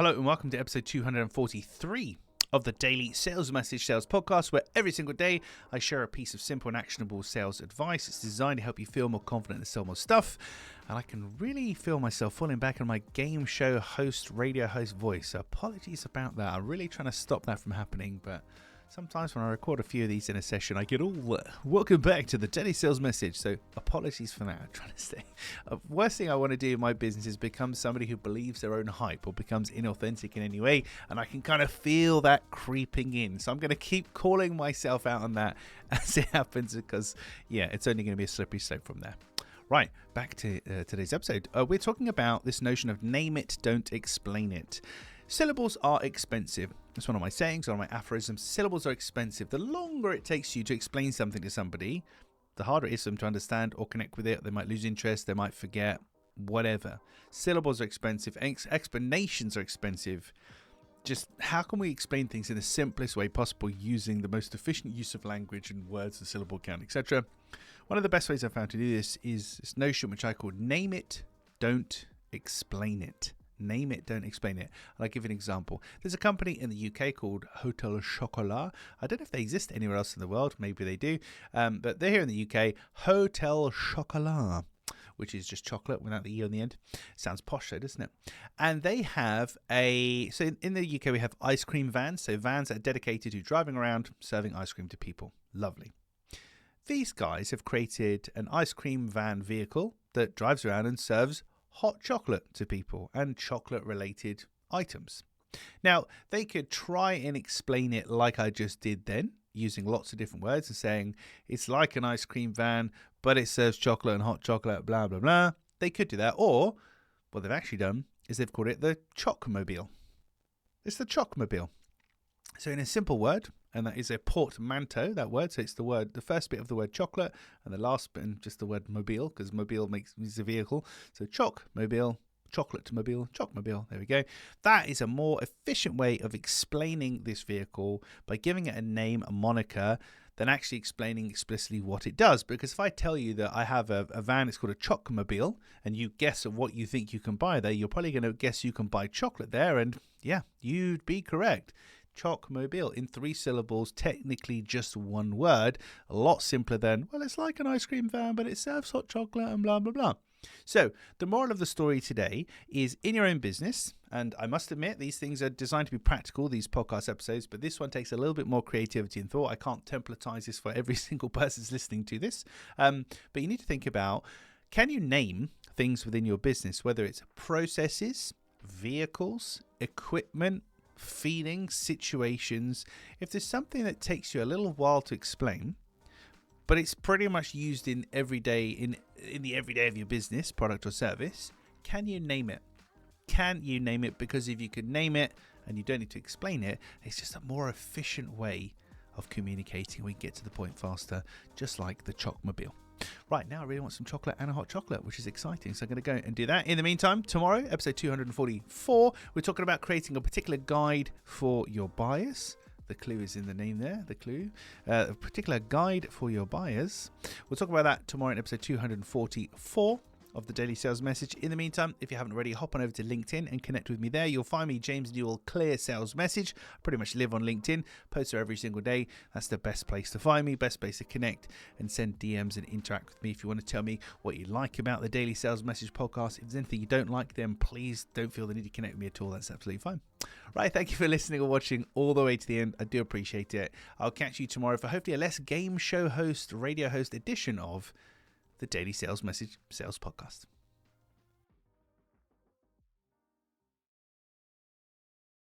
Hello and welcome to episode 243 of the Daily Sales Message Sales Podcast, where every single day I share a piece of simple and actionable sales advice. It's designed to help you feel more confident and sell more stuff. And I can really feel myself falling back on my game show host, radio host voice. So apologies about that. I'm really trying to stop that from happening, but sometimes when I record a few of these in a session, I get all welcome back to the Daily Sales Message. So apologies for that. I'm trying to stay. Worst thing I want to do in my business is become somebody who believes their own hype or becomes inauthentic in any way. And I can kind of feel that creeping in. So I'm going to keep calling myself out on that as it happens because, yeah, it's only going to be a slippery slope from there. Right, back to today's episode. We're talking about this notion of name it, don't explain it. Syllables are expensive. It's one of my sayings, one of my aphorisms. Syllables are expensive. The longer it takes you to explain something to somebody, the harder it is for them to understand or connect with it. They might lose interest. They might forget, whatever. Syllables are expensive. Explanations are expensive. Just how can we explain things in the simplest way possible using the most efficient use of language and words and syllable count, etc. One of the best ways I've found to do this is this notion which I call name it, don't explain it. Name it, don't explain it. And I'll give you an example. There's a company in the UK called Hotel Chocolat. I don't know if they exist anywhere else in the world. Maybe they do. But they're here in the UK. Hotel Chocolat, which is just chocolate without the E on the end. Sounds posh though, doesn't it? And they have so in the UK we have ice cream vans. So vans that are dedicated to driving around, serving ice cream to people. Lovely. These guys have created an ice cream van vehicle that drives around and serves hot chocolate to people and chocolate related items. Now, they could try and explain it like I just did then, using lots of different words and saying it's like an ice cream van, but it serves chocolate and hot chocolate, blah, blah, blah. They could do that. Or what they've actually done is they've called it the Chocmobile. It's the Chocmobile. So in a simple word, and that is a portmanteau, that word. So it's the first bit of the word chocolate, and the last bit, and just the word mobile, because mobile is a vehicle. So Chocmobile, chocolate-mobile, Chocmobile. There we go. That is a more efficient way of explaining this vehicle by giving it a name, a moniker, than actually explaining explicitly what it does. Because if I tell you that I have a van, it's called a Chocmobile, and you guess at what you think you can buy there, you're probably going to guess you can buy chocolate there, and yeah, you'd be correct. Chocmobile in 3 syllables, technically just one word, a lot simpler than, well, it's like an ice cream van, but it serves hot chocolate and blah, blah, blah. So the moral of the story today is in your own business, and I must admit these things are designed to be practical, these podcast episodes, but this one takes a little bit more creativity and thought. I can't templatize this for every single person listening to this, but you need to think about, can you name things within your business, whether it's processes, vehicles, equipment, feelings, situations. If there's something that takes you a little while to explain, but it's pretty much used in everyday in the everyday of your business, product or service, can you name it? Can you name it? Because if you can name it and you don't need to explain it, it's just a more efficient way of communicating. We get to the point faster, just like the Chocmobile. Right, now I really want some chocolate and a hot chocolate, which is exciting. So I'm going to go and do that. In the meantime, tomorrow, episode 244, we're talking about creating a particular guide for your buyers. The clue is in the name there, the clue. A particular guide for your buyers. We'll talk about that tomorrow in episode 244 of the Daily Sales Message. In the meantime, if you haven't already, hop on over to LinkedIn and connect with me there. You'll find me, James Newell, Clear Sales Message. I pretty much live on LinkedIn, post there every single day. That's the best place to find me, best place to connect and send DMs and interact with me. If you want to tell me what you like about the Daily Sales Message podcast, if there's anything you don't like, then please don't feel the need to connect with me at all. That's absolutely fine. Right, thank you for listening or watching all the way to the end. I do appreciate it. I'll catch you tomorrow for hopefully a less game show host, radio host edition of the Daily Sales Message Sales Podcast.